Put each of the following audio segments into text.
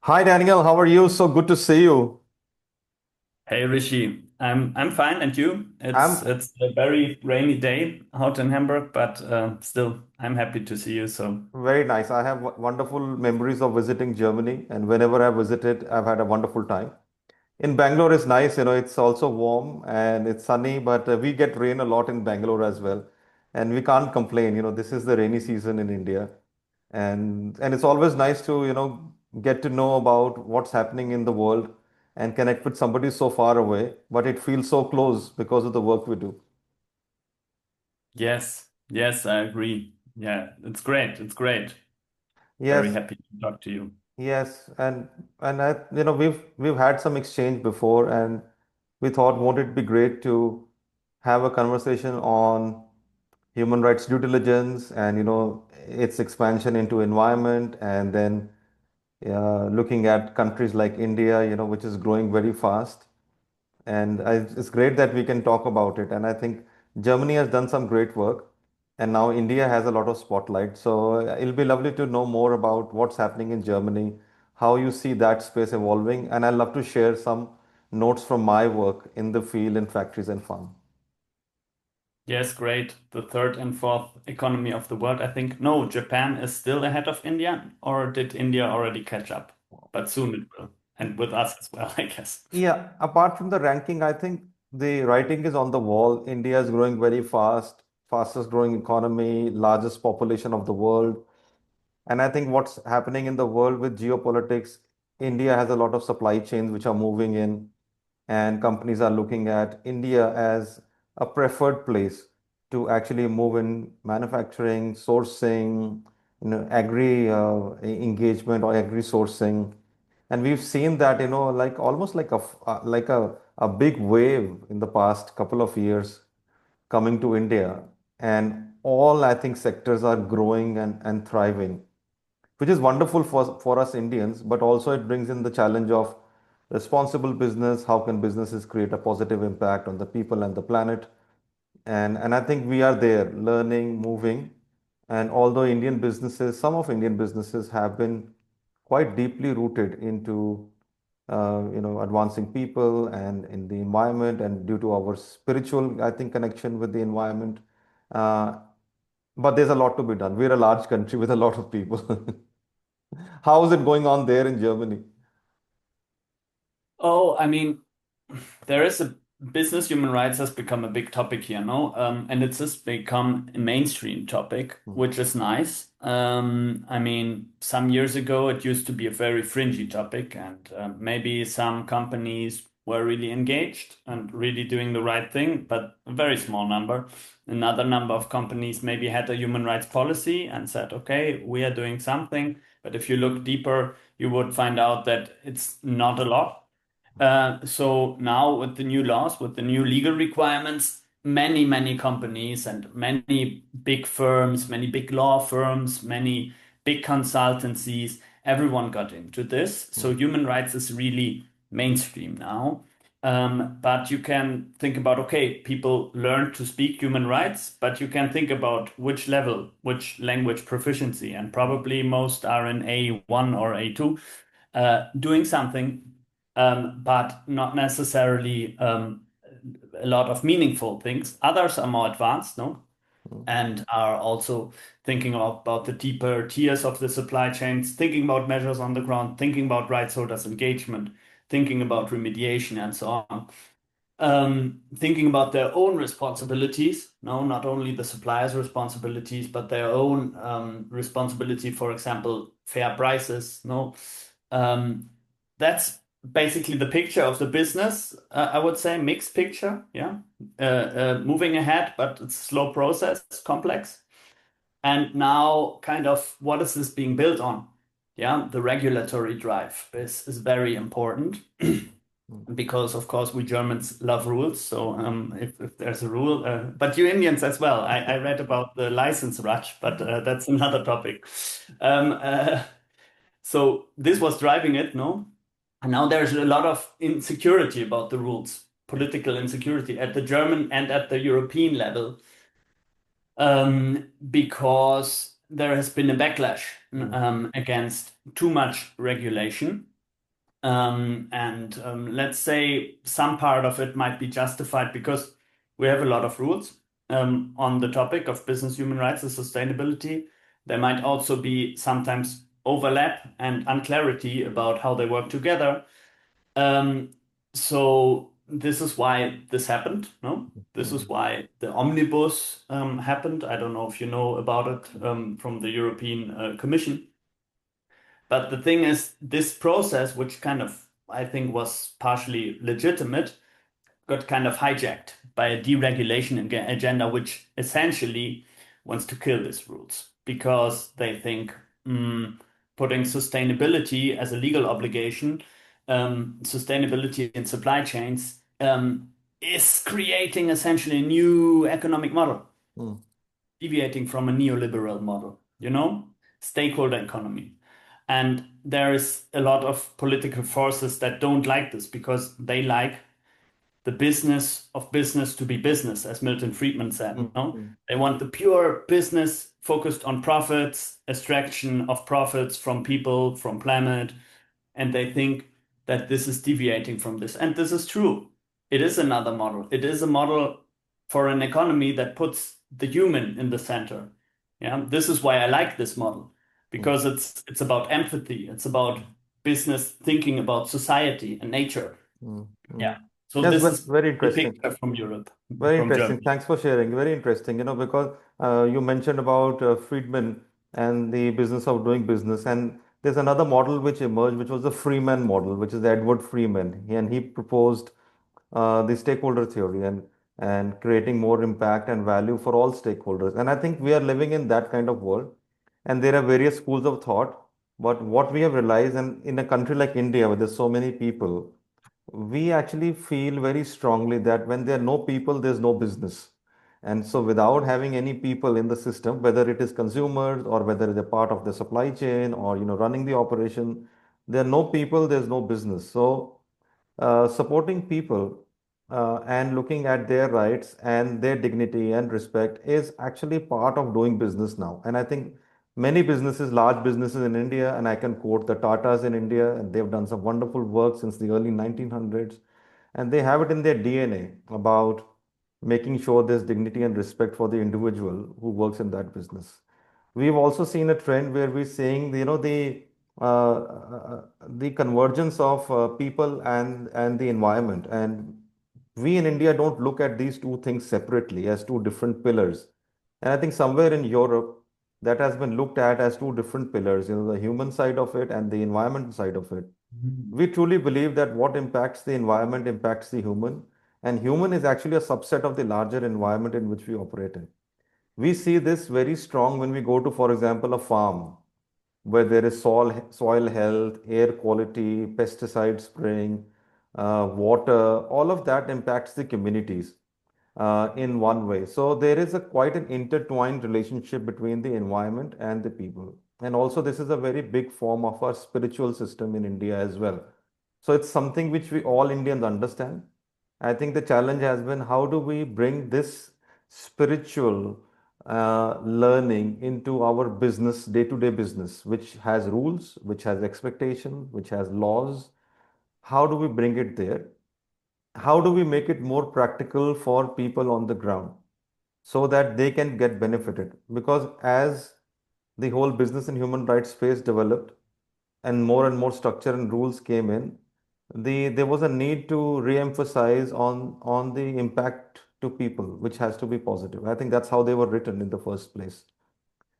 Hi Daniel, how are you? So good to see you. Hey Rishi, I'm fine, and you? It's I'm it's a very rainy day out in Hamburg, but still, I'm happy to see you. So very nice. I have wonderful memories of visiting Germany, and whenever I visited, I've had a wonderful time. In Bangalore is nice, it's also warm and it's sunny, but we get rain a lot in Bangalore as well, and we can't complain. This is the rainy season in India, and it's always nice to get to know about what's happening in the world and connect with somebody so far away, but it feels so close because of the work we do. yes, yes, I agree. Yeah, it's great. It's great. Very Yes. happy to talk to you. Yes, and we've had some exchange before, and we thought, won't it be great to have a conversation on human rights due diligence and its expansion into environment, and then looking at countries like India, which is growing very fast. And it's great that we can talk about it. And I think Germany has done some great work, and now India has a lot of spotlight. So it'll be lovely to know more about what's happening in Germany, how you see that space evolving, and I'd love to share some notes from my work in the field in factories and farm. Yes, great. The third and fourth economy of the world, I think. No, Japan is still ahead of India, or did India already catch up? But soon it will, and with us as well, I guess. Yeah, apart from the ranking, I think the writing is on the wall. India is growing very fast, fastest growing economy, largest population of the world. And I think what's happening in the world with geopolitics, India has a lot of supply chains which are moving in, and companies are looking at India as a preferred place to actually move in manufacturing, sourcing, agri engagement or agri sourcing. And we've seen that, like almost like a big wave in the past couple of years coming to India. And all I think sectors are growing and thriving, which is wonderful for us Indians, but also it brings in the challenge of responsible business. How can businesses create a positive impact on the people and the planet? And I think we are there learning, moving. And although some of Indian businesses have been quite deeply rooted into advancing people and in the environment, and due to our spiritual, I think, connection with the environment. Uh, but there's a lot to be done. We're a large country with a lot of people. How is it going on there in Germany? Oh, I mean, there is a business human rights has become a big topic here, no? And it's just become a mainstream topic, Hmm. which is nice. I mean, some years ago it used to be a very fringy topic, and maybe some companies were really engaged and really doing the right thing, but a very small number. Another number of companies maybe had a human rights policy and said, okay, we are doing something. But if you look deeper, you would find out that it's not a lot. So now with the new laws, with the new legal requirements, many companies and many big firms, many big law firms, many big consultancies, everyone got into this. So Hmm. human rights is really mainstream now. But you can think about, okay, people learn to speak human rights, but you can think about which level, which language proficiency, and probably most are in A1 or A2, doing something, but not necessarily a lot of meaningful things. Others are more advanced, no? Hmm. And are also thinking about the deeper tiers of the supply chains, thinking about measures on the ground, thinking about rights holders engagement, thinking about remediation and so on. Thinking about their own responsibilities, no, not only the supplier's responsibilities, but their own responsibility, for example, fair prices, no. Um, that's basically the picture of the business. I would say mixed picture, yeah. Moving ahead, but it's a slow process, complex. And now, kind of, what is this being built on? Yeah, the regulatory drive is very important Hmm. because, of course, we Germans love rules. So if there's a rule, but you Indians as well. I read about the license rush, but that's another topic. Um, uh, so this was driving it, no? And now there's a lot of insecurity about the rules, political insecurity at the German and at the European level, because there has been a backlash Hmm. against too much regulation. And let's say some part of it might be justified because we have a lot of rules on the topic of business human rights and sustainability. There might also be sometimes overlap and unclarity about how they work together. Um, so this is why this happened, no? This is Mm, why the omnibus happened. I don't know if you know about it from the European Commission. But the thing is, this process, which kind of I think was partially legitimate, got kind of hijacked by a deregulation agenda, which essentially wants to kill these rules because they think putting sustainability as a legal obligation, sustainability in supply chains, is creating essentially a new economic model, mm, deviating from a neoliberal model, stakeholder economy. And there is a lot of political forces that don't like this because they like the business of business to be business, as Milton Friedman said. mm, No, mm, they want the pure business focused on profits, extraction of profits from people, from planet, and they think that this is deviating from this. And this is true. It is another model. It is a model for an economy that puts the human in the center. Yeah, this is why I like this model mm, because it's about empathy. It's about business thinking about society and nature. mm, Yeah. mm. So Yes, this is very the interesting. picture from Europe, Very from interesting. Germany. Thanks for sharing. Very interesting, because you mentioned about Friedman and the business of doing business. And there's another model which emerged, which was the Freeman model, which is Edward Freeman. And he proposed the stakeholder theory and creating more impact and value for all stakeholders. And I think we are living in that kind of world. And there are various schools of thought. But what we have realized, and in a country like India, where there's so many people, we actually feel very strongly that when there are no people, there's no business. And so, without having any people in the system, whether it is consumers or whether it's a part of the supply chain or running the operation, there are no people, there's no business. So, supporting people and looking at their rights and their dignity and respect is actually part of doing business now. And I think many businesses, large businesses in India, and I can quote the Tatas in India, and they've done some wonderful work since the early 1900s, and they have it in their DNA about making sure there's dignity and respect for the individual who works in that business. We've also seen a trend where we're seeing, the convergence of people and the environment. And we in India don't look at these two things separately as two different pillars. And I think somewhere in Europe, that has been looked at as two different pillars, the human side of it and the environment side of it. Mhm. We truly believe that what impacts the environment impacts the human, and human is actually a subset of the larger environment in which we operate in. We see this very strong when we go to, for example, a farm where there is soil health, air quality, pesticide spraying, water, all of that impacts the communities in one way. So there is a quite an intertwined relationship between the environment and the people. And also, this is a very big form of our spiritual system in India as well. So it's something which we all Indians understand. I think the challenge has been how do we bring this spiritual learning into our business, day-to-day business, which has rules, which has expectation, which has laws. How do we bring it there? How do we make it more practical for people on the ground so that they can get benefited? Because as the whole business and human rights space developed and more structure and rules came in, there was a need to re-emphasize on the impact to people, which has to be positive. I think that's how they were written in the first place,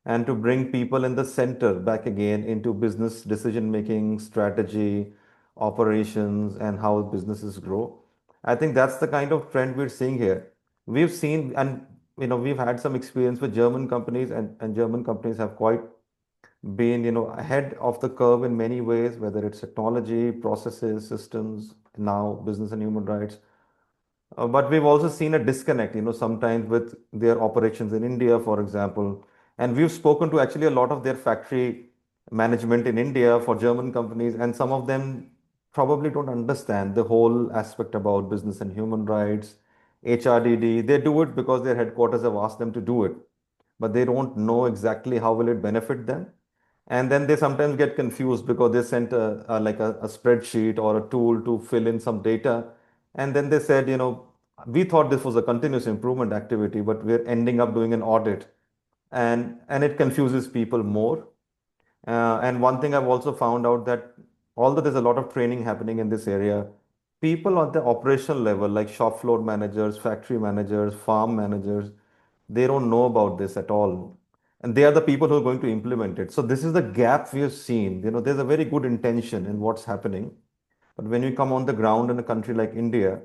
and to bring people in the center back again into business decision making, strategy, operations, and how businesses grow. I think that's the kind of trend we're seeing here. We've seen, and we've had some experience with German companies, and German companies have quite been, ahead of the curve in many ways, whether it's technology, processes, systems, now business and human rights. But we've also seen a disconnect, sometimes with their operations in India, for example. And we've spoken to actually a lot of their factory management in India for German companies, and some of them probably don't understand the whole aspect about business and human rights, HRDD. They do it because their headquarters have asked them to do it, but they don't know exactly how will it benefit them. And then they sometimes get confused because they sent a spreadsheet or a tool to fill in some data. And then they said, we thought this was a continuous improvement activity, but we're ending up doing an audit. And it confuses people more. And one thing I've also found out that although there's a lot of training happening in this area, people at the operational level, like shop floor managers, factory managers, farm managers, they don't know about this at all. And they are the people who are going to implement it. So this is the gap we have seen. There's a very good intention in what's happening. But when you come on the ground in a country like India,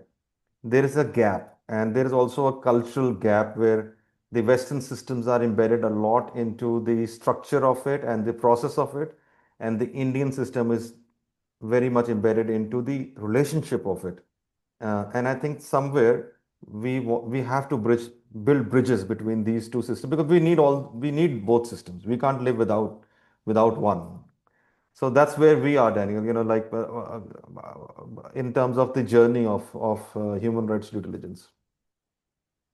there is a gap. And there is also a cultural gap where the Western systems are embedded a lot into the structure of it and the process of it. And the Indian system is very much embedded into the relationship of it. And I think somewhere we have to build bridges between these two systems because we need both systems. We can't live without one. So that's where we are, Daniel. Like in terms of the journey of human rights due diligence.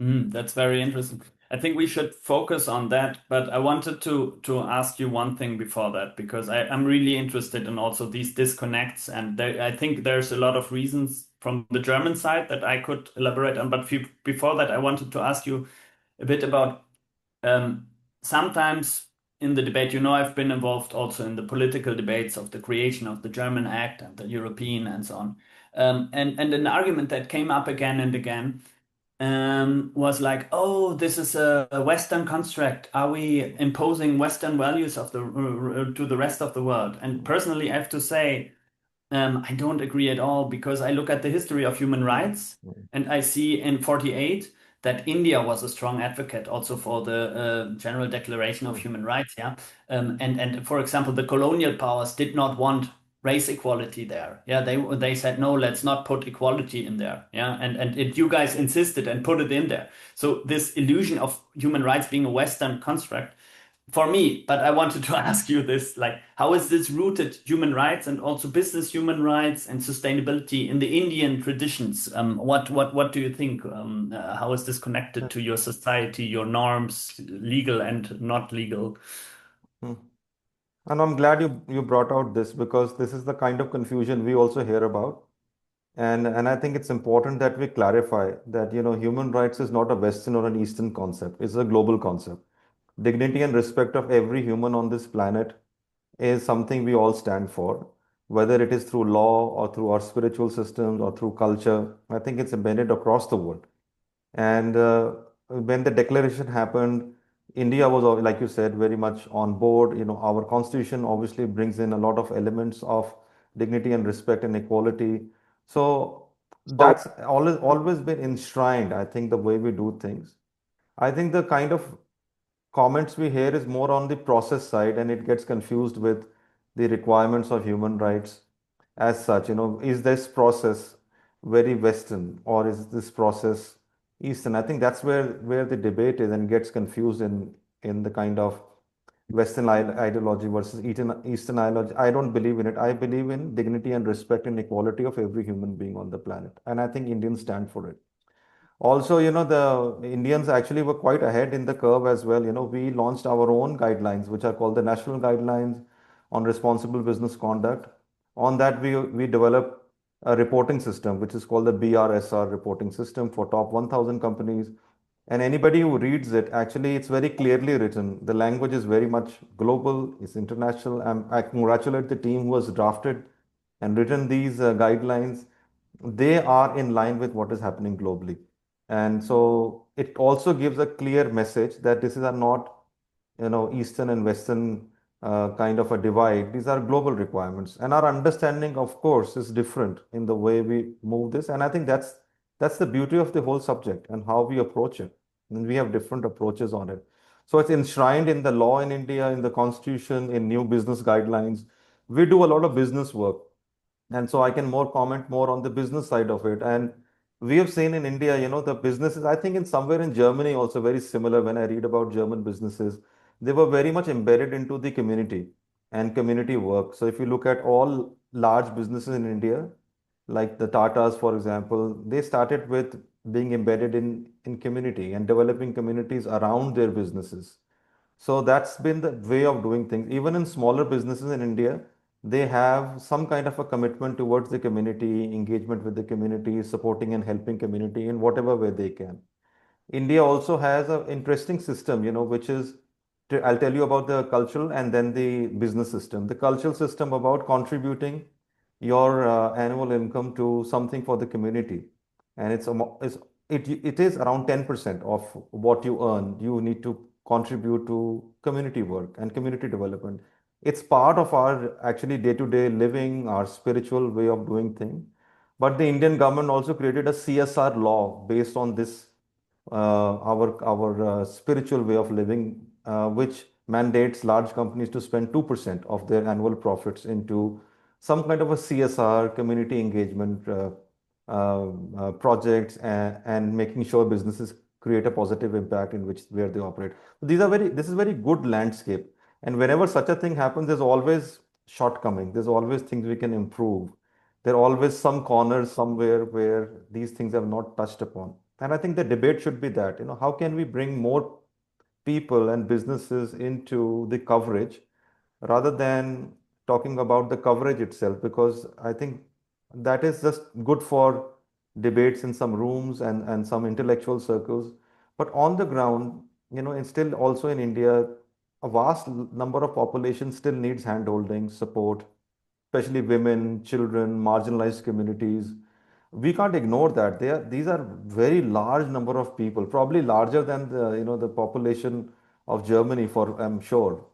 That's very interesting. I think we should focus on that, but I wanted to ask you one thing before that because I'm really interested in also these disconnects, and I think there's a lot of reasons from the German side that I could elaborate on. But before that, I wanted to ask you a bit about um, sometimes in the debate. I've been involved also in the political debates of the creation of the German Act and the European and so on. And an argument that came up again and again was like, oh, this is a Western construct. Are we imposing Western values of the to the rest of the world? And personally, I have to say, I don't agree at all because I look at the history of human rights and I see in 48 that India was a strong advocate also for the General Declaration of Human Rights. Yeah. And for example, the colonial powers did not want race equality there. Yeah. They said, no, let's not put equality in there. Yeah. And you guys insisted and put it in there. So this illusion of human rights being a Western construct for me, but I wanted to ask you this, like, how is this rooted human rights and also business human rights and sustainability in the Indian traditions? What do you think? How is this connected to your society, your norms, legal and not legal? Hmm. And I'm glad you brought out this because this is the kind of confusion we also hear about. And I think it's important that we clarify that human rights is not a Western or an Eastern concept. It's a global concept. Dignity and respect of every human on this planet is something we all stand for, whether it is through law or through our spiritual systems or through culture. I think it's embedded across the world. And when the declaration happened, India was, like you said, very much on board. Our constitution obviously brings in a lot of elements of dignity and respect and equality. So that's always been enshrined, I think, the way we do things. I think the kind of comments we hear is more on the process side and it gets confused with the requirements of human rights as such. Is this process very Western or is this process Eastern? I think that's where the debate is and gets confused in the kind of Western ideology versus Eastern ideology. I don't believe in it. I believe in dignity and respect and equality of every human being on the planet. And I think Indians stand for it. Also, the Indians actually were quite ahead in the curve as well. We launched our own guidelines, which are called the National Guidelines on Responsible Business Conduct. On that, we developed a reporting system, which is called the BRSR reporting system for top 1,000 companies. And anybody who reads it, actually, it's very clearly written. The language is very much global, it's international. I congratulate the team who has drafted and written these guidelines. They are in line with what is happening globally. And so it also gives a clear message that this is a not, Eastern and Western kind of a divide. These are global requirements. And our understanding, of course, is different in the way we move this. And I think that's the beauty of the whole subject and how we approach it. And we have different approaches on it. So it's enshrined in the law in India, in the constitution, in new business guidelines. We do a lot of business work. And so I can more comment more on the business side of it. And we have seen in India, the businesses, I think in somewhere in Germany also very similar when I read about German businesses, they were very much embedded into the community and community work. So if you look at all large businesses in India, like the Tatas, for example, they started with being embedded in community and developing communities around their businesses. So that's been the way of doing things. Even in smaller businesses in India, they have some kind of a commitment towards the community, engagement with the community, supporting and helping community in whatever way they can. India also has an interesting system, which is, I'll tell you about the cultural and then the business system. The cultural system about contributing your annual income to something for the community. And it is around 10% of what you earn. You need to contribute to community work and community development. It's part of our actually day-to-day living, our spiritual way of doing things. But the Indian government also created a CSR law based on this our spiritual way of living, which mandates large companies to spend 2% of their annual profits into some kind of a CSR, community engagement projects, and making sure businesses create a positive impact in which where they operate. This is very good landscape. And whenever such a thing happens, there's always shortcoming. There's always things we can improve. There are always some corners somewhere where these things have not touched upon. And I think the debate should be that, how can we bring more people and businesses into the coverage rather than talking about the coverage itself? Because I think that is just good for debates in some rooms and some intellectual circles. But on the ground, and still also in India, a vast number of population still needs handholding, support, especially women, children, marginalized communities. We can't ignore that. These are very large number of people, probably larger than the population of Germany, for I'm sure.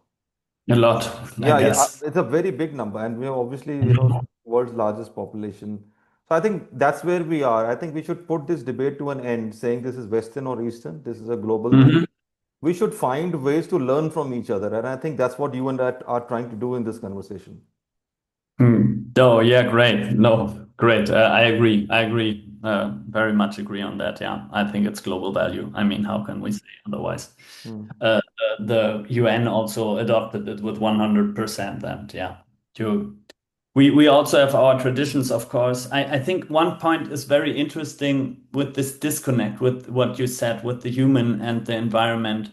A lot, I Yeah, yeah, guess. it's a very big number, and we are obviously, Mhm. world's largest population. So I think that's where we are. I think we should put this debate to an end, saying this is Western or Eastern. This is a global thing. Mhm. We should find ways to learn from each other, and I think that's what you and I are trying to do in this conversation. Oh, yeah, great. No, great. I agree. I agree. Very much agree on that. Yeah, I think it's global value. I mean, how can we say otherwise? Hmm. The UN also adopted it with 100%. And yeah, you, we also have our traditions, of course. I think one point is very interesting with this disconnect with what you said with the human and the environment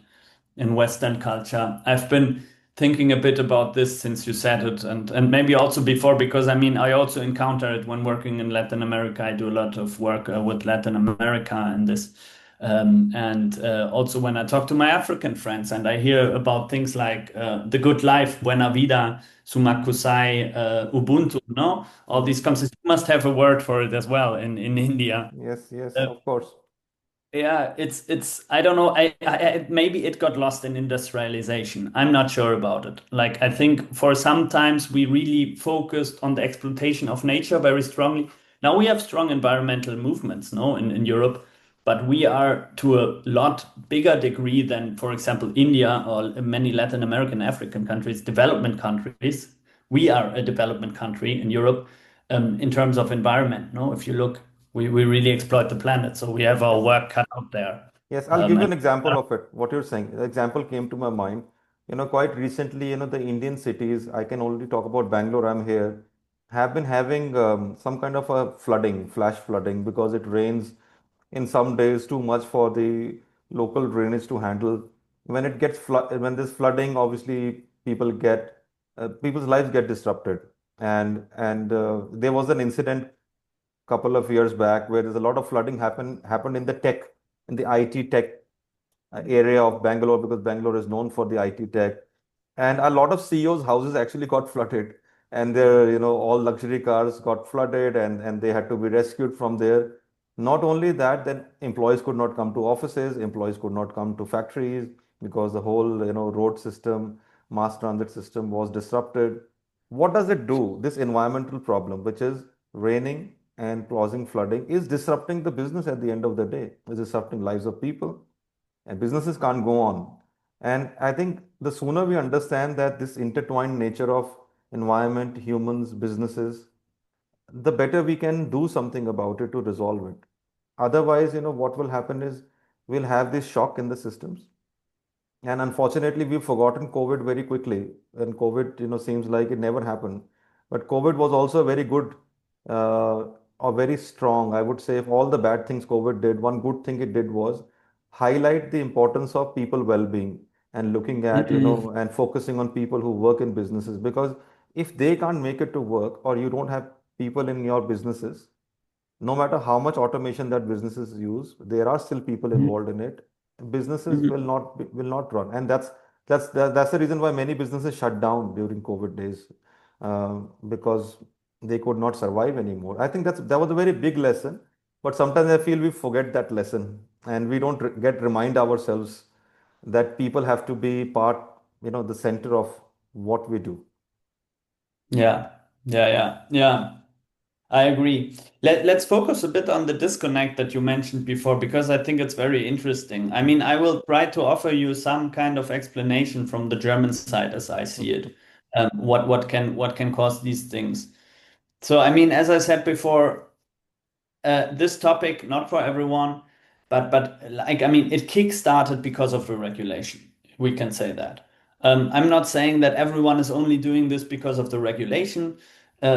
in Western culture. I've been thinking a bit about this since you said it, and maybe also before, because I mean, I also encounter it when working in Latin America. I do a lot of work with Latin America and this. And also when I talk to my African friends and I hear about things like the good life, buena vida, sumakusai, ubuntu, no? All Hmm. these concepts, you must have a word for it as well in India. Yes, yes, of course. Yeah, it's I don't know. Maybe it got lost in industrialization. I'm not sure about it. Like I think for sometimes we really focused on the exploitation of nature very strongly. Now we have strong environmental movements, no, in Europe, but we are to a lot bigger degree than, for example, India or many Latin American, African countries, development countries. We are a development country in Europe in terms of environment. No, if you look, we really exploit the planet, so we have our Yes. work cut out there. Yes, I'll give you And an example of it. What you're saying, the example came to my mind. Quite recently, the Indian cities, I can only talk about Bangalore, I'm here, have been having some kind of a flooding, flash flooding, because it rains in some days too much for the local drainage to handle. When there's flooding, obviously people's lives get disrupted. And there was an incident couple of years back where there's a lot of flooding happened in the IT tech area of Bangalore, because Bangalore is known for the IT tech. And a lot of CEOs' houses actually got flooded, and their, all luxury cars got flooded, and they had to be rescued from there. Not only that, then employees could not come to offices, employees could not come to factories because the whole, road system, mass transit system was disrupted. What does it do? This environmental problem, which is raining and causing flooding, is disrupting the business at the end of the day. It's disrupting lives of people, and businesses can't go on. And I think the sooner we understand that this intertwined nature of environment, humans, businesses, the better we can do something about it to resolve it. Otherwise, what will happen is we'll have this shock in the systems. And unfortunately, we've forgotten COVID very quickly. And COVID, seems like it never happened. But COVID was also very good, uh, or very strong. I would say, if all the bad things COVID did, one good thing it did was highlight the importance of people well-being and looking at, Mm, and focusing on people who work in businesses. Because if they can't make it to work, or you don't have people in your businesses, no matter how much automation that businesses use, there are still people mm, involved in it. Businesses mm. will not run, and that's the reason why many businesses shut down during COVID days, because they could not survive anymore. I think that was a very big lesson, but sometimes I feel we forget that lesson, and we don't get remind ourselves that people have to be part, the center of what we do. Yeah, yeah. I agree. Let's focus a bit on the disconnect that you mentioned before, because I think it's very interesting. I mean, I will try to offer you some kind of explanation from the German side as I see it. What can cause these things? So, I mean, as I said before, this topic not for everyone, but like I mean, it kick-started because of the regulation. We can say that. I'm not saying that everyone is only doing this because of the regulation.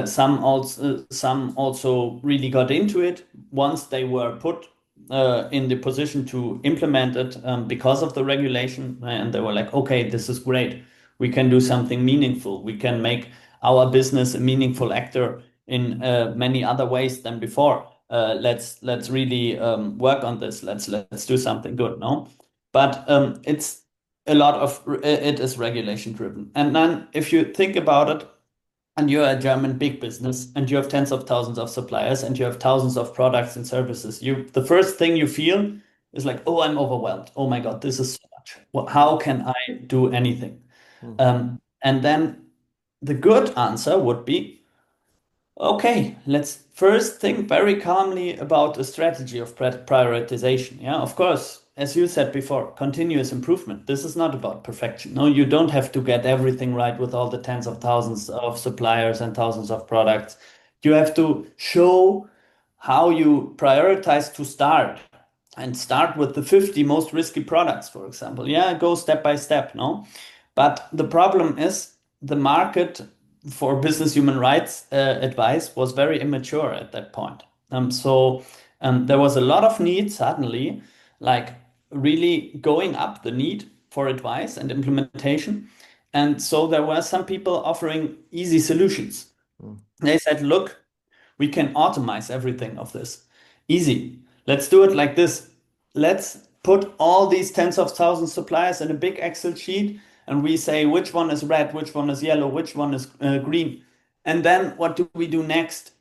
Some also really got into it once they were put in the position to implement it because of the regulation, and they were like, okay, this is great. We can do something meaningful. We can make our business a meaningful actor in many other ways than before. Let's really work on this. Let's do something good, no? But it's a lot of it is regulation driven. And then if you think about it, and you're a German big business, and you have tens of thousands of suppliers, and you have thousands of products and services, you the first thing you feel is like, oh, I'm overwhelmed. Oh my God, this is so much. How can I do anything? Mm, And then the good answer would be, okay, let's first think very calmly about a strategy of prioritization. Yeah, of course, as you said before, continuous improvement. This is not about perfection. No, you don't have to get everything right with all the tens of thousands of suppliers and thousands of products. You have to show how you prioritize to start and start with the 50 most risky products, for example. Yeah, go step by step, no? But the problem is the market for business human rights advice was very immature at that point. So there was a lot of need suddenly, like really going up the need for advice and implementation. And so there were some people offering easy solutions. mm, They said, look, we can automate everything of this. Easy. Let's do it like this. Let's put all these tens of thousands suppliers in a big Excel sheet, and we say which one is red, which one is yellow, which one is green. And then what do we do next?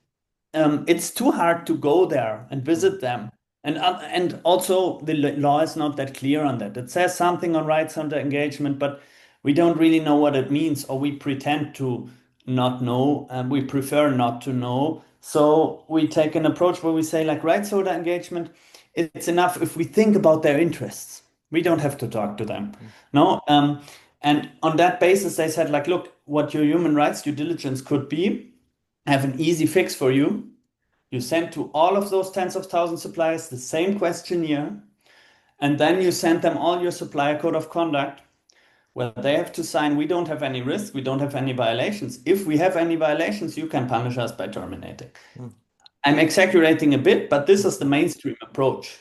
It's too hard to go there and mm, visit them. And also the law is not that clear on that. It says something on rights under engagement, but we don't really know what it means, or we pretend to not know, and we prefer not to know. So we take an approach where we say, like, rights holder engagement, it's enough if we think about their interests. We don't have to talk to them. mm, No. And on that basis, they said, like, look, what your human rights due diligence could be, I have an easy fix for you. You send to all of those tens of thousands suppliers the same questionnaire, and then you send them all your supplier code of conduct, where they have to sign, we don't have any risk, we don't have any violations. If we have any violations, you can punish us by terminating. mm, I'm exaggerating a bit, but this is the mainstream approach.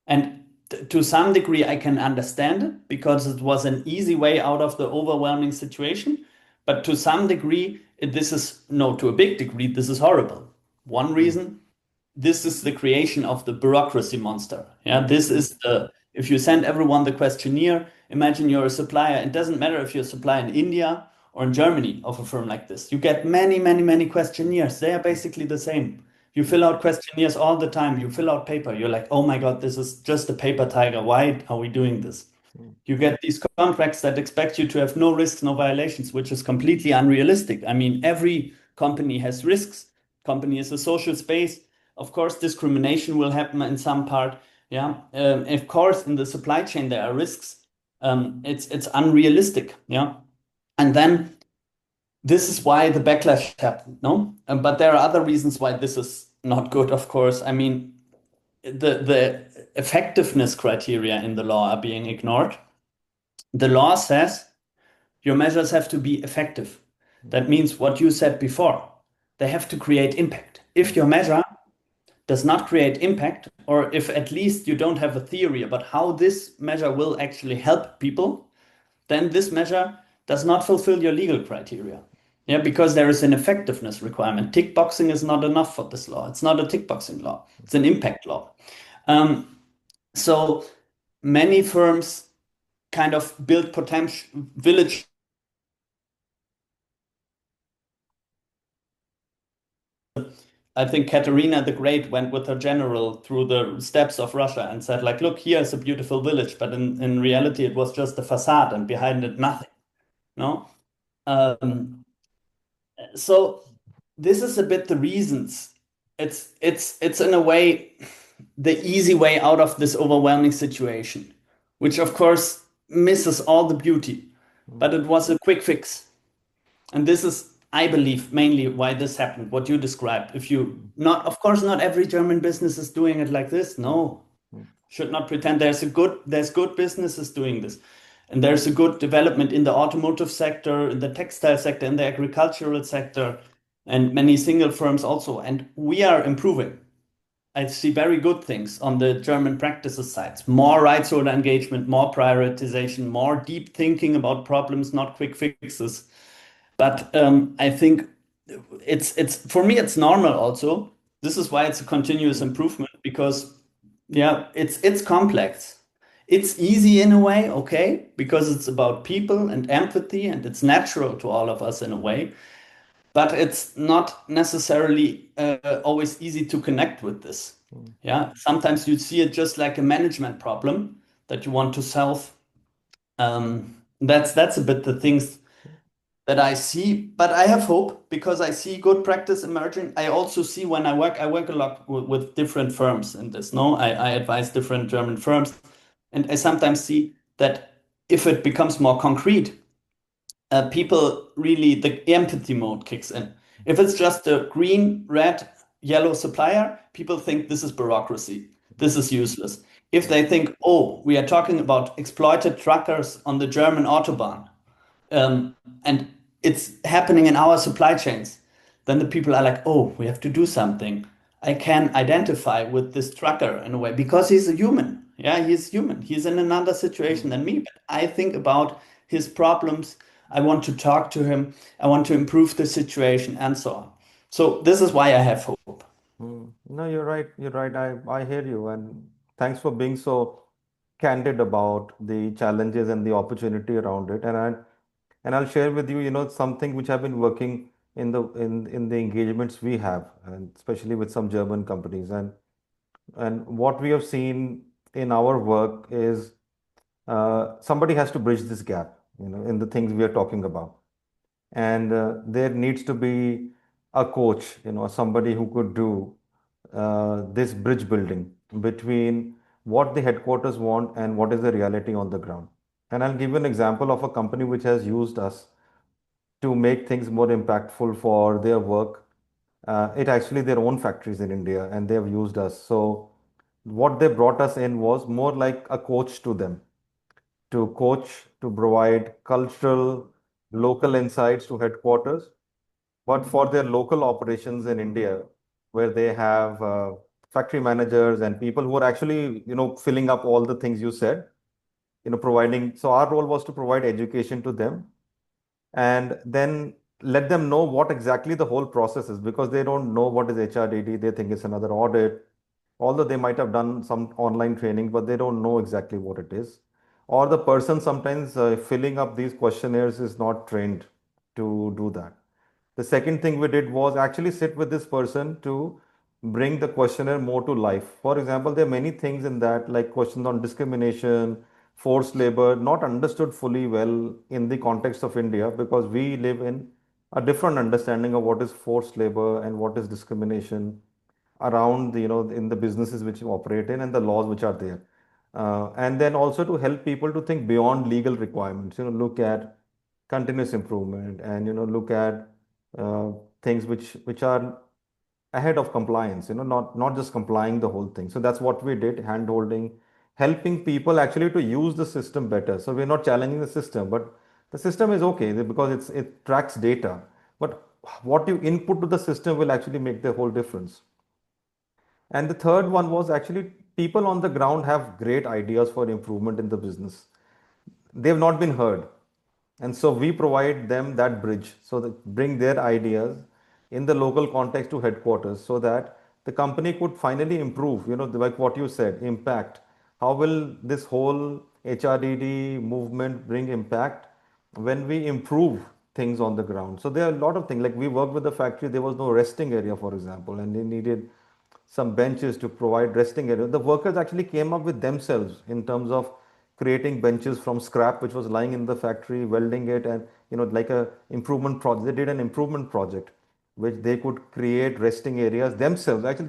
And to some degree, I can understand it because it was an easy way out of the overwhelming situation. But to some degree, this is, no, to a big degree, this is horrible. One mm, reason, this is the creation of the bureaucracy monster. Yeah, mm, this is the, if you send everyone the questionnaire, imagine you're a supplier. It doesn't matter if you're a supplier in India or in Germany of a firm like this. You get many questionnaires. They are basically the same. You mm, fill out questionnaires all the time. You fill out paper. You're like, oh my God, this is just a paper tiger. Why are we doing this? mm, You get these contracts that expect you to have no risks, no violations, which is completely unrealistic. I mean, every company has risks. Company is a social space. Of course, discrimination will happen in some part. Yeah. Of course, in the supply chain there are risks. It's unrealistic. Yeah. And then this is why the backlash happened. No, but there are other reasons why this is not good. Of course, I mean the effectiveness criteria in the law are being ignored. The law says your measures have to be effective. mm, That means what you said before. They have to create impact. If mm, your measure does not create impact, or if at least you don't have a theory about how this measure will actually help people, then this measure does not fulfill your legal criteria. Yeah, because there is an effectiveness requirement. Tick boxing is not enough for this law. It's not a tick boxing law. It's an impact law. Um, so many firms kind of build potential village. I think Katerina the Great went with her general through the steppes of Russia and said, like, look, here's a beautiful village, but in reality, it was just a facade, and behind it, nothing. No. Um, so this is a bit the reasons. It's in a way the easy way out of this overwhelming situation, which of course misses all the beauty, but it was a quick fix. And this is, I believe, mainly why this happened, what you described. If you not, of course, not every German business is doing it like this. No, should not pretend there's good businesses doing this. And there's a good development in the automotive sector, in the textile sector, in the agricultural sector, and many single firms also. And we are improving. I see very good things on the German practices sides. More rights holder engagement, more prioritization, more deep thinking about problems, not quick fixes. But I think it's for me it's normal also. This is why it's a continuous improvement because yeah, it's complex. It's easy in a way, okay, because it's about people and empathy and it's natural to all of us in a way, but it's not necessarily always easy to connect with this. Yeah, sometimes you see it just like a management problem that you want to solve. That's a bit the things that I see, but I have hope because I see good practice emerging. I also see when I work a lot with different firms in this. No, I advise different German firms, and I sometimes see that if it becomes more concrete, people really the empathy mode kicks in. If it's just a green, red, yellow supplier, people think this is bureaucracy. This is useless. If they think, oh, we are talking about exploited truckers on the German Autobahn, um, and it's happening in our supply chains, then the people are like, oh, we have to do something. I can identify with this trucker in a way because he's a human. Yeah, he's human. He's in another situation than me, but I think about his problems. I want to talk to him. I want to improve the situation and so on. So this is why I have hope. No, you're right. You're right. I hear you. And thanks for being so candid about the challenges and the opportunity around it. And I'll share with you, something which I've been working in the engagements we have, and especially with some German companies. And what we have seen in our work is somebody has to bridge this gap, in the things we are talking about. And there needs to be a coach, somebody who could do this bridge building between what the headquarters want and what is the reality on the ground. And I'll give you an example of a company which has used us to make things more impactful for their work. It actually their own factories in India, and they have used us. So what they brought us in was more like a coach to them, to coach, to provide cultural, local insights to headquarters, but for their local operations in India, where they have factory managers and people who are actually, filling up all the things you said, providing. So our role was to provide education to them and then let them know what exactly the whole process is because they don't know what is HRDD. They think it's another audit, although they might have done some online training, but they don't know exactly what it is. Or the person sometimes filling up these questionnaires is not trained to do that. The second thing we did was actually sit with this person to bring the questionnaire more to life. For example, there are many things in that, like questions on discrimination, forced labor, not understood fully well in the context of India because we live in a different understanding of what is forced labor and what is discrimination around the, in the businesses which you operate in and the laws which are there. And then also to help people to think beyond legal requirements, look at continuous improvement and, look at uh, things which are ahead of compliance, not just complying the whole thing. So that's what we did, hand holding, helping people actually to use the system better. So we're not challenging the system, but the system is okay because it tracks data. But what you input to the system will actually make the whole difference. And the third one was actually people on the ground have great ideas for improvement in the business. They've not been heard. And so we provide them that bridge, so that bring their ideas in the local context to headquarters, so that the company could finally improve, like what you said, impact. How will this whole HRDD movement bring impact when we improve things on the ground? So there are a lot of things, like we worked with the factory, there was no resting area, for example, and they needed some benches to provide resting area. The workers actually came up with themselves in terms of creating benches from scrap which was lying in the factory, welding it, and like a improvement project. They did an improvement project which they could create resting areas themselves. Actually,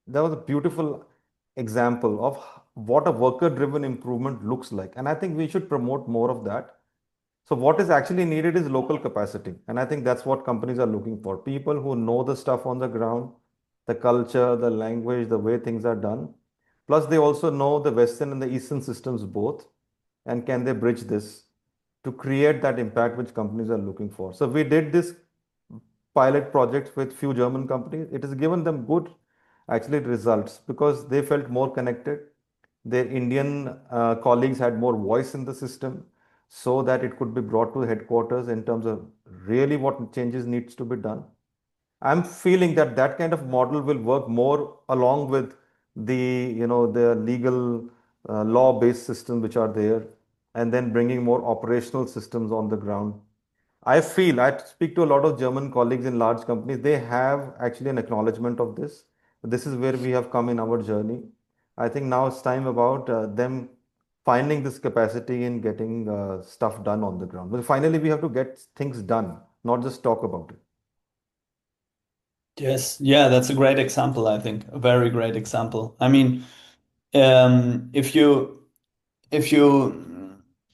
there was a beautiful example of what a worker-driven improvement looks like, and I think we should promote more of that. So what is actually needed is local capacity. And I think that's what companies are looking for. People who know the stuff on the ground, the culture, the language, the way things are done. Plus, they also know the Western and the Eastern systems both. And can they bridge this to create that impact which companies are looking for? So we did this pilot project with few German companies. It has given them good actually results because they felt more connected. Their Indian colleagues had more voice in the system so that it could be brought to headquarters in terms of really what changes needs to be done. I'm feeling that that kind of model will work more along with the legal law-based systems which are there, and then bringing more operational systems on the ground. I speak to a lot of German colleagues in large companies. They have actually an acknowledgement of this. This is where we have come in our journey. I think now it's time about them finding this capacity in getting stuff done on the ground. But finally, we have to get things done, not just talk about it. Yes, yeah, that's a great example, I think. A very great example. I mean, if you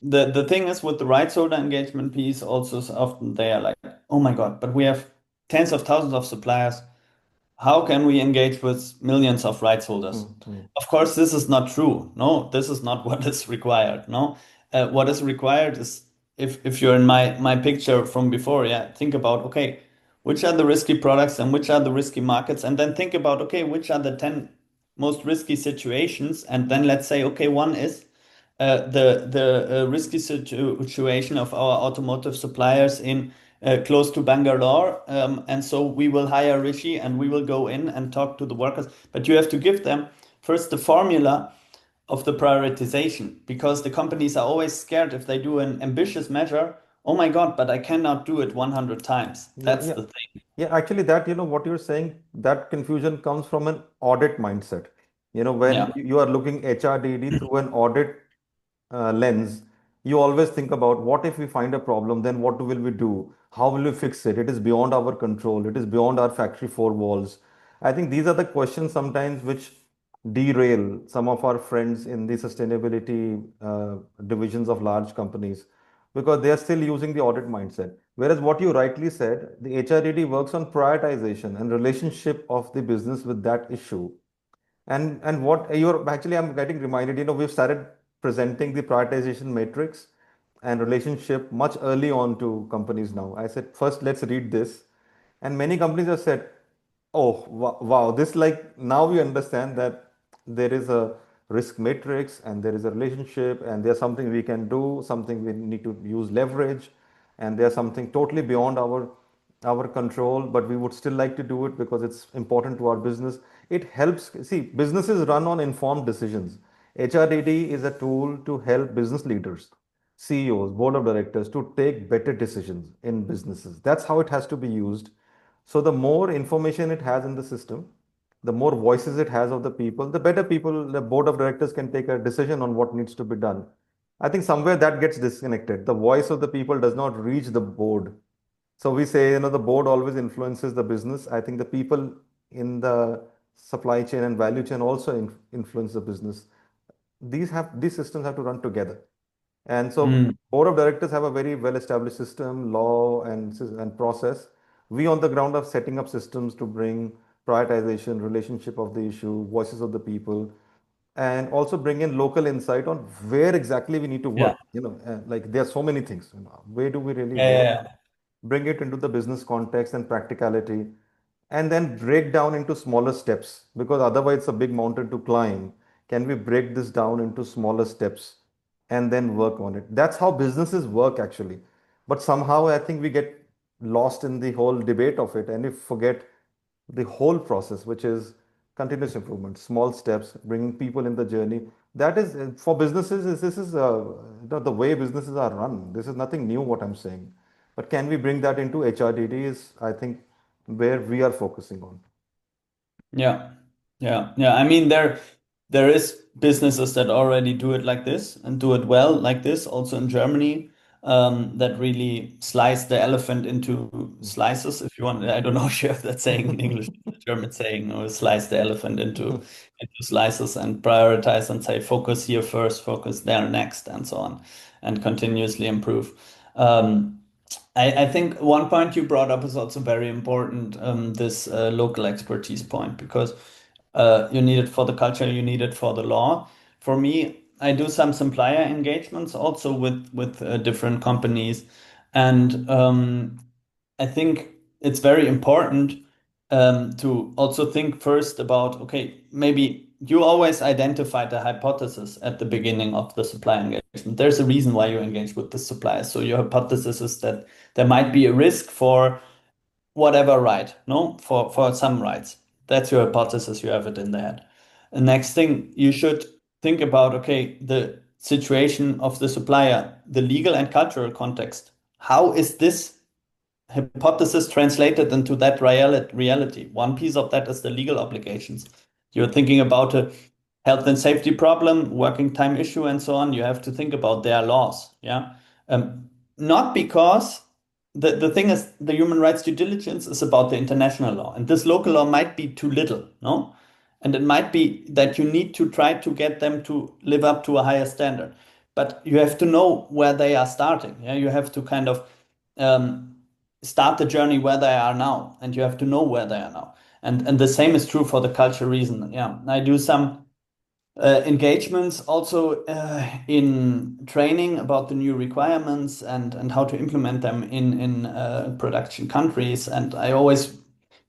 the thing is with the rights holder engagement piece also so often they are like, oh my God, but we have tens of thousands of suppliers. How can we engage with millions of rights holders? Mm-hmm. Of course, this is not true. No, this is not what is required. No, what is required is if you're in my picture from before, yeah, think about okay, which are the risky products and which are the risky markets, and then think about okay, which are the 10 most risky situations, and then let's say okay, one is the risky situation of our automotive suppliers in close to Bangalore. And so we will hire Rishi and we will go in and talk to the workers. But you have to give them first the formula of the prioritization because the companies are always scared if they do an ambitious measure. Oh my God, but I cannot do it 100 times. Yeah, That's yeah. the thing. Yeah, actually, what you're saying, that confusion comes from an audit mindset. When Yeah. you are looking HRDD through an audit lens, you always think about what if we find a problem, then what will we do? How will we fix it? It is beyond our control. It is beyond our factory four walls. I think these are the questions sometimes which derail some of our friends in the sustainability divisions of large companies because they are still using the audit mindset. Whereas what you rightly said, the HRDD works on prioritization and relationship of the business with that issue. And what you're actually, I'm getting reminded, we've started presenting the prioritization matrix and relationship much early on to companies now. I said, first, let's read this. And many companies have said, oh, wow, this like now we understand that there is a risk matrix and there is a relationship and there's something we can do, something we need to use leverage, and there's something totally beyond our control, but we would still like to do it because it's important to our business. It helps. See, businesses run on informed decisions. HRDD is a tool to help business leaders, CEOs, board of directors to take better decisions in businesses. That's how it has to be used. So the more information it has in the system, the more voices it has of the people, the better people, the board of directors can take a decision on what needs to be done. I think somewhere that gets disconnected. The voice of the people does not reach the board. So we say, the board always influences the business. I think the people in the supply chain and value chain also influence the business. These systems have to run together. And so Mm, board of directors have a very well-established system, law and process. We on the ground are setting up systems to bring prioritization, relationship of the issue, voices of the people, and also bring in local insight on where exactly we need to yeah. work. Like there are so many things. Where do we really Yeah, yeah, work? yeah. Bring it into the business context and practicality, and then break down into smaller steps because otherwise it's a big mountain to climb. Can we break this down into smaller steps and then work on it. That's how businesses work actually. But somehow I think we get lost in the whole debate of it and we forget the whole process, which is continuous improvement, small steps, bringing people in the journey. That is for businesses. This is the way businesses are run. This is nothing new what I'm saying. But can we bring that into HRDD is I think where we are focusing on. Yeah. Yeah. I mean, there is businesses that already do it like this and do it well like this, also in Germany, that really slice the elephant into slices, if you want. I don't know if you have that saying in English, the German saying, or slice the elephant into slices and prioritize and say, focus here first, focus there next, and so on, and continuously improve. Um, I think one point you brought up is also very important, this local expertise point, because you need it for the culture, you need it for the law. For me, I do some supplier engagements also with different companies, and I think it's very important to also think first about, okay, maybe you always identify the hypothesis at the beginning of the supply engagement. There's a reason why you engage with the supplier. So your hypothesis is that there might be a risk for whatever right, no, for some rights. That's your hypothesis, you have it in the head. The next thing you should think about, okay, the situation of the supplier, the legal and cultural context. How is this hypothesis translated into that reality? One piece of that is the legal obligations. You're thinking about a health and safety problem, working time issue, and so on. You have to think about their laws. Yeah. Not because the thing is, the human rights due diligence is about the international law, and this local law might be too little, no? And it might be that you need to try to get them to live up to a higher standard. But you have to know where they are starting. Yeah, you have to kind of um, start the journey where they are now, and you have to know where they are now. And the same is true for the culture reason. Yeah, I do some engagements also in training about the new requirements and how to implement them in production countries. And I always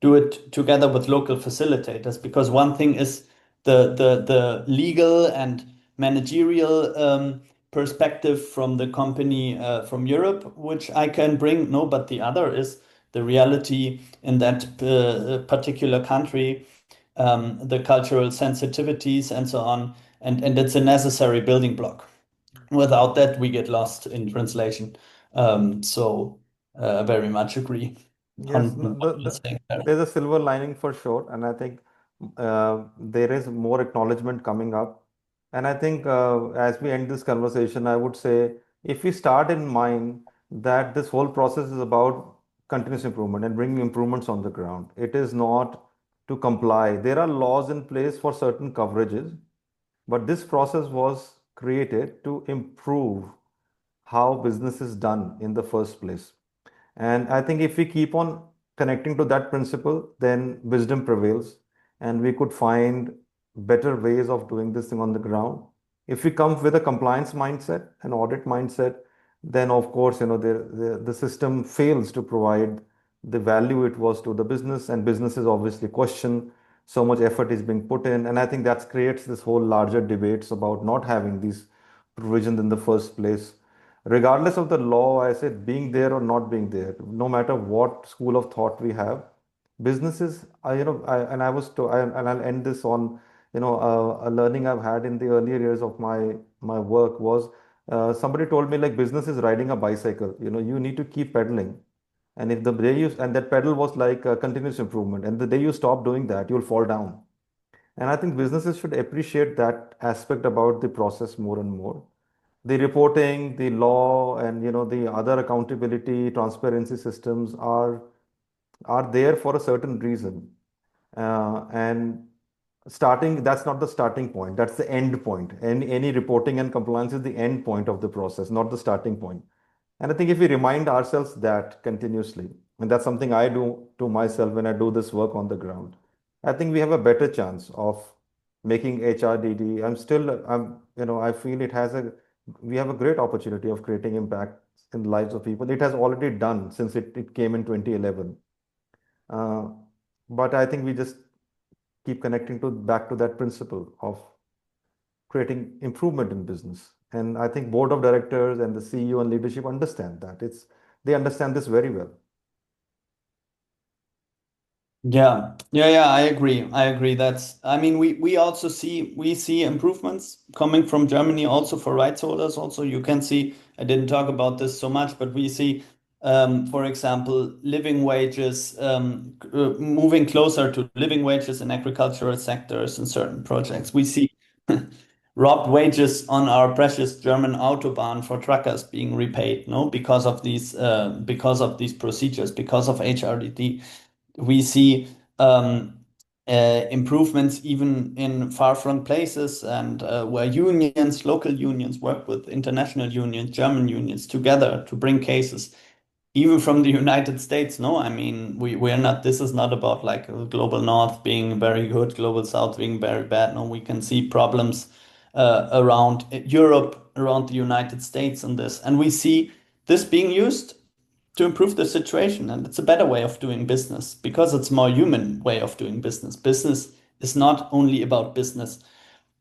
do it together with local facilitators, because one thing is the legal and managerial perspective from the company from Europe, which I can bring. No, but the other is the reality in that particular country, the cultural sensitivities and so on. And it's a necessary building block. Without that, we get lost in translation. Very much agree Yes, on what you're saying there. there's a silver lining for sure, and I think there is more acknowledgement coming up. And I think as we end this conversation, I would say if we start in mind that this whole process is about continuous improvement and bringing improvements on the ground, it is not to comply. There are laws in place for certain coverages, but this process was created to improve how business is done in the first place. And I think if we keep on connecting to that principle, then wisdom prevails and we could find better ways of doing this thing on the ground. If we come with a compliance mindset, an audit mindset, then of course, the system fails to provide the value it was to the business, and businesses obviously question so much effort is being put in. And I think that creates this whole larger debates about not having these provisions in the first place. Regardless of the law, I said being there or not being there, no matter what school of thought we have, businesses, and I was to, and I'll end this on, a learning I've had in the earlier years of my work was somebody told me like business is riding a bicycle. You need to keep pedaling, and if the day you and that pedal was like continuous improvement, and the day you stop doing that, you'll fall down. And I think businesses should appreciate that aspect about the process more and more. The reporting, the law, and the other accountability, transparency systems are there for a certain reason. And starting, that's not the starting point. That's the end point. And any reporting and compliance is the end point of the process, not the starting point. And I think if we remind ourselves that continuously, and that's something I do to myself when I do this work on the ground, I think we have a better chance of making HRDD. I feel we have a great opportunity of creating impact in the lives of people. It has already done since it came in 2011. Uh, but I think we just keep connecting to back to that principle of creating improvement in business And I think board of directors and the CEO and leadership understand that. They understand this very well. Yeah, I agree. I agree. I mean, we also see improvements coming from Germany also for rights holders. Also, you can see, I didn't talk about this so much, but we see, for example, living wages, moving closer to living wages in agricultural sectors and certain projects. We see robbed wages on our precious German Autobahn for truckers being repaid, no, because of these procedures, because of HRDD. We see improvements even in far-flung places and where local unions work with international unions, German unions together to bring cases. Even from the United States, no, I mean, we're not, this is not about like global North being very good, global South being very bad. No, we can see problems around Europe, around the United States and this. And we see this being used to improve the situation. And it's a better way of doing business because it's more human way of doing business. Business is not only about business.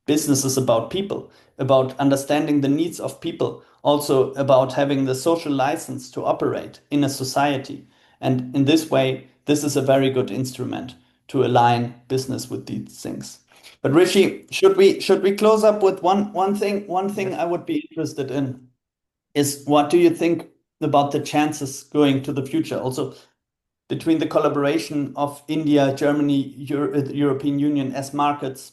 Business is about people, about understanding the needs of people, also about having the social license to operate in a society. And in this way, this is a very good instrument to align business with these things. But Rishi, should we close up with one thing? One thing I Yes. would be interested in is what do you think about the chances going to the future? Also, between the collaboration of India, Germany, the European Union as markets,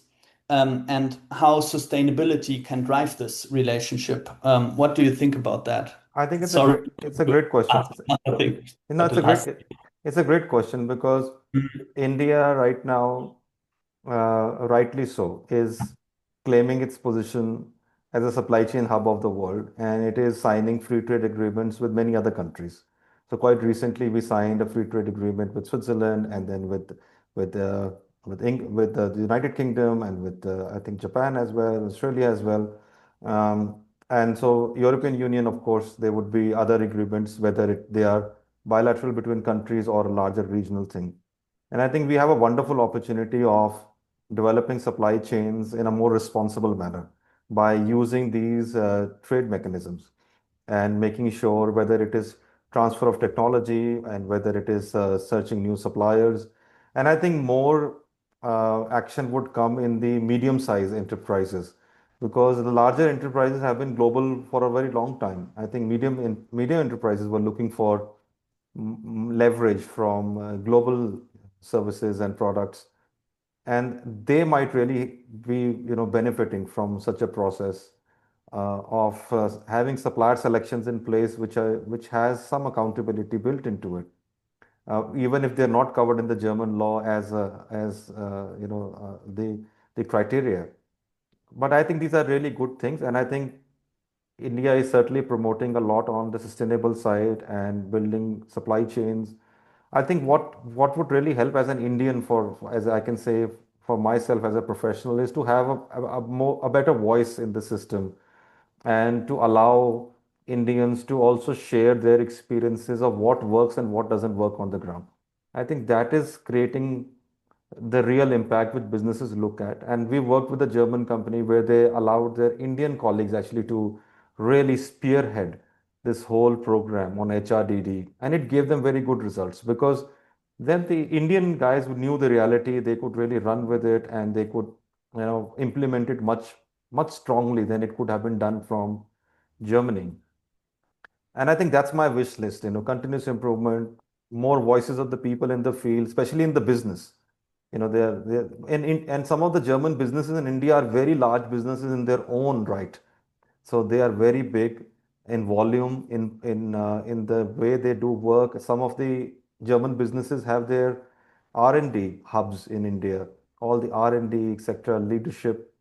and how sustainability can drive this relationship. What do you think about that? I think Sorry it's a to great question. ask another thing, You know, but it has. it's a great question because India right now, rightly so, is claiming its position as a supply chain hub of the world, and it is signing free trade agreements with many other countries. So quite recently, we signed a free trade agreement with Switzerland, and then with the United Kingdom, and with I think Japan as well, Australia as well. And so European Union, of course, there would be other agreements, whether they are bilateral between countries or a larger regional thing. And I think we have a wonderful opportunity of developing supply chains in a more responsible manner by using these trade mechanisms and making sure whether it is transfer of technology and whether it is searching new suppliers. And I think more action would come in the medium-sized enterprises because the larger enterprises have been global for a very long time. I think medium enterprises were looking for leverage from global services and products, and they might really be, benefiting from such a process of having supplier selections in place, which has some accountability built into it, even if they're not covered in the German law as the criteria. But I think these are really good things, and I think India is certainly promoting a lot on the sustainable side and building supply chains. I think what would really help as an Indian, as I can say for myself as a professional, is to have a better voice in the system and to allow Indians to also share their experiences of what works and what doesn't work on the ground. I think that is creating the real impact which businesses look at. And we worked with a German company where they allowed their Indian colleagues actually to really spearhead this whole program on HRDD. And it gave them very good results because then the Indian guys who knew the reality, they could really run with it and they could, implement it much strongly than it could have been done from Germany. And I think that's my wish list, continuous improvement, more voices of the people in the field, especially in the business. And some of the German businesses in India are very large businesses in their own right. So they are very big in volume, in the way they do work. Some of the German businesses have their R&D hubs in India. All the R&D, etc., leadership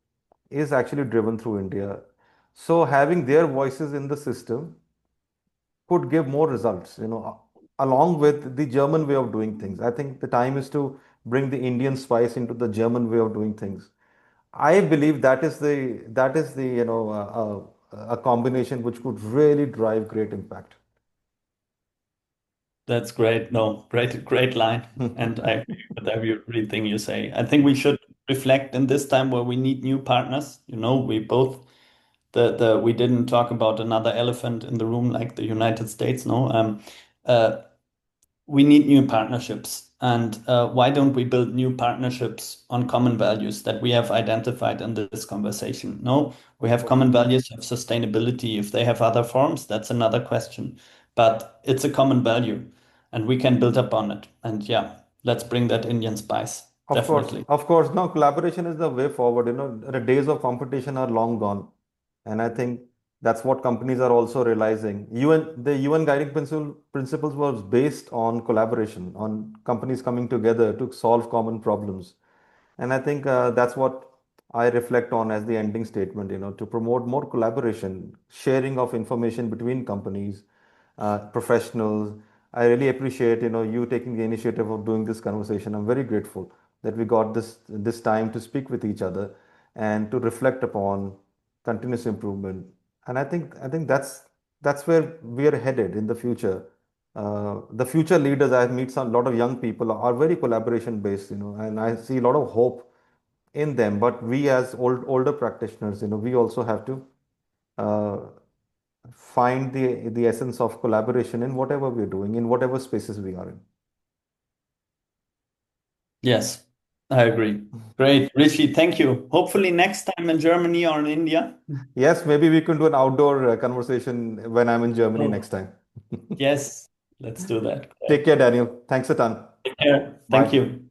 is actually driven through India. So having their voices in the system could give more results, along with the German way of doing things. I think the time is to bring the Indian spice into the German way of doing things. I believe that is the a combination which could really drive great impact. That's great. No, great line. And I agree with everything you say. I think we should reflect in this time where we need new partners. We both the we didn't talk about another elephant in the room like the United States, no. Uh, we need new partnerships. And why don't we build new partnerships on common values that we have identified in this conversation? No, we Of have course. common values of sustainability. If they have other forms, that's another question. But it's a common value and we can build upon it. And yeah, let's bring that Indian spice. Of course, Definitely. of course. No, collaboration is the way forward. The days of competition are long gone, and I think that's what companies are also realizing. The UN guiding principles was based on collaboration, on companies coming together to solve common problems. And I think that's what I reflect on as the ending statement, to promote more collaboration, sharing of information between companies, professionals. I really appreciate, you taking the initiative of doing this conversation. I'm very grateful that we got this time to speak with each other and to reflect upon continuous improvement. And I think that's where we are headed in the future. The future leaders, I meet some lot of young people are very collaboration based, and I see a lot of hope in them. But we as older practitioners, we also have to uh, find the essence of collaboration in whatever we're doing, in whatever spaces we are in. Yes, I agree. Great. Rishi, thank you. Hopefully next time in Germany or in India. Yes, maybe we can do an outdoor conversation when I'm in Germany Oh, next time. yes, let's do that. Take Great. care, Daniel. Thanks a ton. Take care. Thank Bye. you.